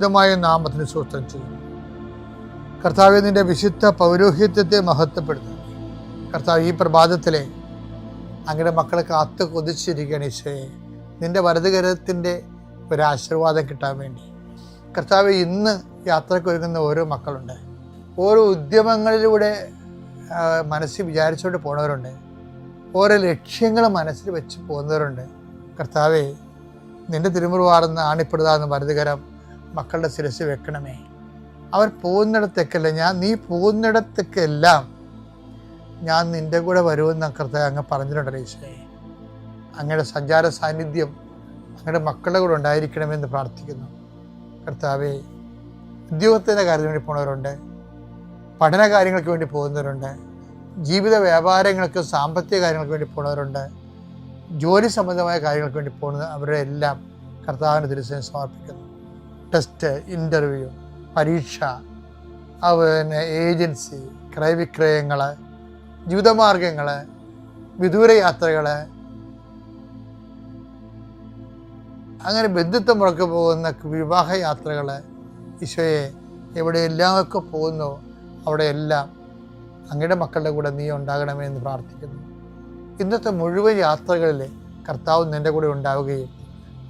മായ നാമത്തിന് സ്തോത്രം ചെയ്യുന്നു. കർത്താവേ, നിന്റെ വിശുദ്ധ പൗരോഹിത്യത്തെ മഹത്വപ്പെടുന്നു. കർത്താവ്, ഈ പ്രഭാതത്തിലെ അങ്ങയുടെ മക്കളെ കാത്ത് കൊതിച്ചിരിക്കുകയാണ് ഈശോയെ, നിന്റെ വലതുകരത്തിൻ്റെ ഒരാശീർവാദം കിട്ടാൻ വേണ്ടി. കർത്താവ്, ഇന്ന് യാത്രയ്ക്ക് ഒരുങ്ങുന്ന ഓരോ മക്കളുണ്ട്, ഓരോ ഉദ്യമങ്ങളിലൂടെ മനസ്സിൽ വിചാരിച്ചുകൊണ്ട് പോകുന്നവരുണ്ട്, ഓരോ ലക്ഷ്യങ്ങൾ മനസ്സിൽ വെച്ച് പോകുന്നവരുണ്ട്. കർത്താവേ, നിന്റെ തിരുമുറിവാർന്ന് ആണിപ്പെടുതാന്ന് വലതുകരം മക്കളുടെ ശിരസ് വെക്കണമേ. അവർ പോകുന്നിടത്തേക്കല്ല, നീ പോകുന്നിടത്തേക്കെല്ലാം ഞാൻ നിൻ്റെ കൂടെ വരുമെന്ന് കർത്താവ് അങ്ങ് പറഞ്ഞിട്ടുണ്ടല്ലോ ഈശോയെ. അങ്ങയുടെ സഞ്ചാര സാന്നിധ്യം അങ്ങയുടെ മക്കളുടെ കൂടെ ഉണ്ടായിരിക്കണമെന്ന് പ്രാർത്ഥിക്കുന്നു. കർത്താവേ, ഉദ്യോഗത്തിൻ്റെ കാര്യത്തിന് വേണ്ടി പോകുന്നവരുണ്ട്, പഠന കാര്യങ്ങൾക്ക് വേണ്ടി പോകുന്നവരുണ്ട്, ജീവിത വ്യാപാരങ്ങൾക്ക് സാമ്പത്തിക കാര്യങ്ങൾക്ക് വേണ്ടി പോകുന്നവരുണ്ട്, ജോലി സംബന്ധമായ കാര്യങ്ങൾക്ക് വേണ്ടി പോകുന്നത് അവരുടെ എല്ലാം കർത്താവിൻ്റെ തിരുസേന സമർപ്പിക്കുന്നു. ടെസ്റ്റ്, ഇൻ്റർവ്യൂ, പരീക്ഷ, പിന്നെ ഏജൻസി, ക്രയവിക്രയങ്ങൾ, ജീവിതമാർഗങ്ങൾ, വിദൂര യാത്രകൾ, അങ്ങനെ ബന്ധുത്വം മുടക്കി പോകുന്ന വിവാഹ യാത്രകൾ, ഈശോയെ എവിടെയെല്ലാമൊക്കെ പോകുന്നു അവിടെയെല്ലാം അങ്ങയുടെ മക്കളുടെ കൂടെ നീ ഉണ്ടാകണമെന്ന് പ്രാർത്ഥിക്കുന്നു. ഇന്നത്തെ മുഴുവൻ യാത്രകളിൽ കർത്താവ് നിൻ്റെ കൂടെ ഉണ്ടാവുകയും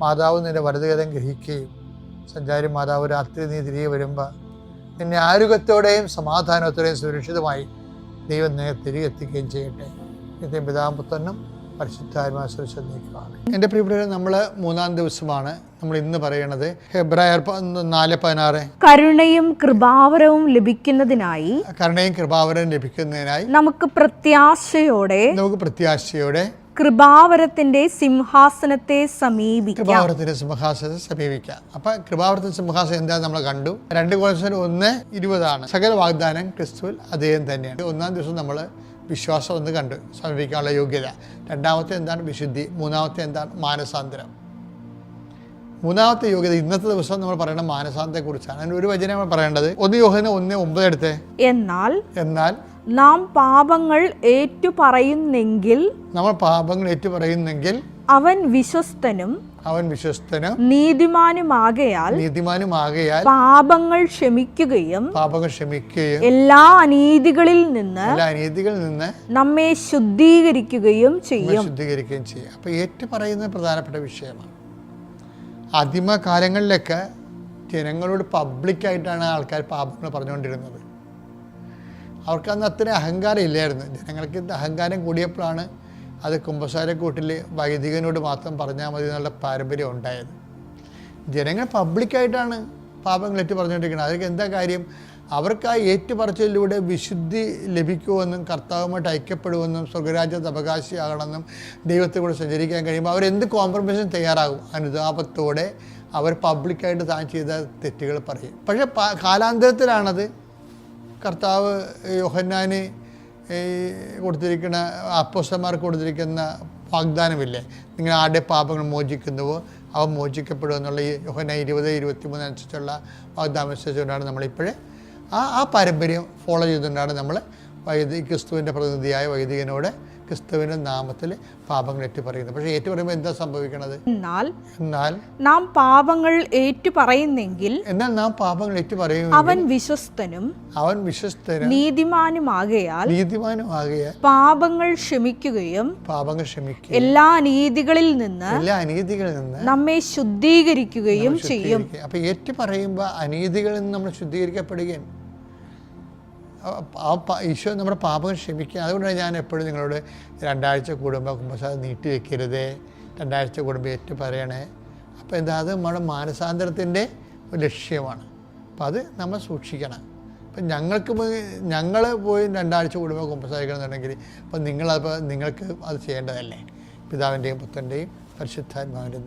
മാതാവ് നിൻ്റെ വലതുകരം ഗ്രഹിക്കുകയും സഞ്ചാരി മാതാവ് രാത്രി നീ തിരികെ വരുമ്പോൾ നിന്നെ ആരോഗ്യത്തോടെയും സമാധാനത്തോടെയും സുരക്ഷിതമായി ദൈവം നിന്നെ തിരികെ എത്തിക്കുകയും ചെയ്യട്ടെ. നിത്യം പിതാവും പുത്രനും പരിശുദ്ധാത്മാവും ശ്രദ്ധിക്കുകയാണ്. എൻ്റെ പ്രിയപ്പെട്ടവരെ, നമ്മൾ 3-ാം ദിവസമാണ് നമ്മൾ ഇന്ന് പറയുന്നത്. ഹെബ്രായർ 4:16 കരുണയും കൃപാവരവും ലഭിക്കുന്നതിനായി നമുക്ക് പ്രത്യാശയോടെ കൃപാവരത്തിന്റെ സിംഹാസനത്തെ സമീപിക്കാം. അപ്പൊ കൃപാവരത്തിന്റെ സിംഹാസനം എന്താ നമ്മൾ കണ്ടു. 2 കൊരിന്ത്യർ 1:20 സകല വാഗ്ദാനം ക്രിസ്തുവിൽ അദ്ദേഹം തന്നെയാണ്. 1-ാം ദിവസം നമ്മൾ വിശ്വാസം ഒന്ന് കണ്ടു, സമീപിക്കാനുള്ള യോഗ്യത. 2-ാമത്തെ എന്താണ്? വിശുദ്ധി. 3-ാമത്തെ എന്താണ്? മാനസാന്തരം. 3-ാമത്തെ യോഗ്യത ഇന്നത്തെ ദിവസം നമ്മൾ പറയുന്ന മാനസാന്തരത്തെക്കുറിച്ചാണ്. അതിന് ഒരു വചനം നമ്മൾ പറയേണ്ടത് 1 യോഹന്നാൻ 1:9 എടുത്തേ. എന്നാൽ നാം പാപങ്ങൾ ഏറ്റുപറയുന്നെങ്കിൽ അവൻ വിശ്വസ്തനും നീതിമാനുമാകയാൽ പാപങ്ങൾ ക്ഷമിക്കുകയും എല്ലാ അനീതികളിൽ നിന്ന് നമ്മെ ശുദ്ധീകരിക്കുകയും ചെയ്യും. അപ്പൊ ഏറ്റുപറയുന്ന പ്രധാനപ്പെട്ട വിഷയമാണ്. ആദിമകാലങ്ങളിലൊക്കെ ജനങ്ങളോട് പബ്ലിക്കായിട്ടാണ് ആൾക്കാർ പാപങ്ങൾ പറഞ്ഞുകൊണ്ടിരുന്നത്. അവർക്കന്ന് അത്ര അഹങ്കാരം ഇല്ലായിരുന്നു. ജനങ്ങൾക്ക് അഹങ്കാരം കൂടിയപ്പോഴാണ് അത് കുമ്പസാരക്കൂട്ടിൽ വൈദികനോട് മാത്രം പറഞ്ഞാൽ മതി എന്നുള്ള പാരമ്പര്യം ഉണ്ടായത്. ജനങ്ങൾ പബ്ലിക്കായിട്ടാണ് പാപങ്ങൾ ഏറ്റു പറഞ്ഞുകൊണ്ടിരിക്കുന്നത്. അതൊക്കെ എന്താ കാര്യം? അവർക്ക് ആ ഏറ്റുപറച്ചിലൂടെ വിശുദ്ധി ലഭിക്കുമെന്നും കർത്താവുമായിട്ട് ഐക്യപ്പെടുമെന്നും സ്വർഗരാജ്യത്ത് അവകാശിയാകണമെന്നും ദൈവത്തെ കൂടെ സഞ്ചരിക്കാൻ കഴിയുമ്പോൾ അവരെന്ത് കോംപ്രമൈസിനും തയ്യാറാകും. അനുതാപത്തോടെ അവർ പബ്ലിക്കായിട്ട് താൻ ചെയ്ത തെറ്റുകൾ പറയും. പക്ഷേ കാലാന്തരത്തിലാണത് കർത്താവ് യോഹന്നാന് കൊടുത്തിരിക്കുന്ന അപ്പോസ്തലന്മാർക്ക് കൊടുത്തിരിക്കുന്ന വാഗ്ദാനമില്ലേ, നിങ്ങൾ ആരുടെ പാപങ്ങൾ മോചിക്കുന്നുവോ അവ മോചിക്കപ്പെടും എന്നുള്ള ഈ യോഹന്നാൻ 20:23 അനുസരിച്ചുള്ള വാഗ്ദാനം അനുസരിച്ചുകൊണ്ടാണ് നമ്മളിപ്പോഴേ ആ പാരമ്പര്യം ഫോളോ ചെയ്തുകൊണ്ടാണ് നമ്മൾ ക്രിസ്തുവിൻ്റെ പ്രതിനിധിയായ വൈദികനോട് ക്രിസ്തുവിൻ്റെ നാമത്തിൽ പാപങ്ങൾ ഏറ്റുപറയുന്നത്. പക്ഷേ ഏറ്റുപറയുമ്പോൾ എന്താ സംഭവിക്കണത്? എന്നാൽ നാം പാപങ്ങൾ ഏറ്റുപറയുന്നെങ്കിൽ അവൻ വിശ്വസ്തനും നീതിമാനുമാകയാൽ പാപങ്ങൾ ക്ഷമിക്കുകയും എല്ലാ അനീതികളിൽ നിന്ന് നമ്മെ ശുദ്ധീകരിക്കുകയും ചെയ്യും. അപ്പൊ ഏറ്റുപറയുമ്പോൾ അനീതികളിൽ നിന്ന് നമ്മൾ ശുദ്ധീകരിക്കപ്പെടുകയാണ്. ഈശോ നമ്മുടെ പാപങ്ങൾ ക്ഷമിക്കുക. അതുകൊണ്ടാണ് ഞാൻ എപ്പോഴും നിങ്ങളോട് 2 ആഴ്ച കൂടുമ്പോൾ കുമ്പസാരം നീട്ടി വെക്കരുതേ, 2 ആഴ്ച കൂടുമ്പോൾ ഏറ്റു പറയണേ. അപ്പോൾ എന്താ, അത് നമ്മുടെ മാനസാന്തരത്തിൻ്റെ ഒരു ലക്ഷ്യമാണ്. അപ്പം അത് നമ്മൾ സൂക്ഷിക്കണം. അപ്പം ഞങ്ങൾ പോയി 2 ആഴ്ച കൂടുമ്പോൾ കുമ്പസാരിക്കണമെന്നുണ്ടെങ്കിൽ അപ്പം നിങ്ങൾക്ക് അത് ചെയ്യേണ്ടതല്ലേ? പിതാവിൻ്റെയും പുത്രൻ്റെയും പരിശുദ്ധാത്മാവിൻ്റെയും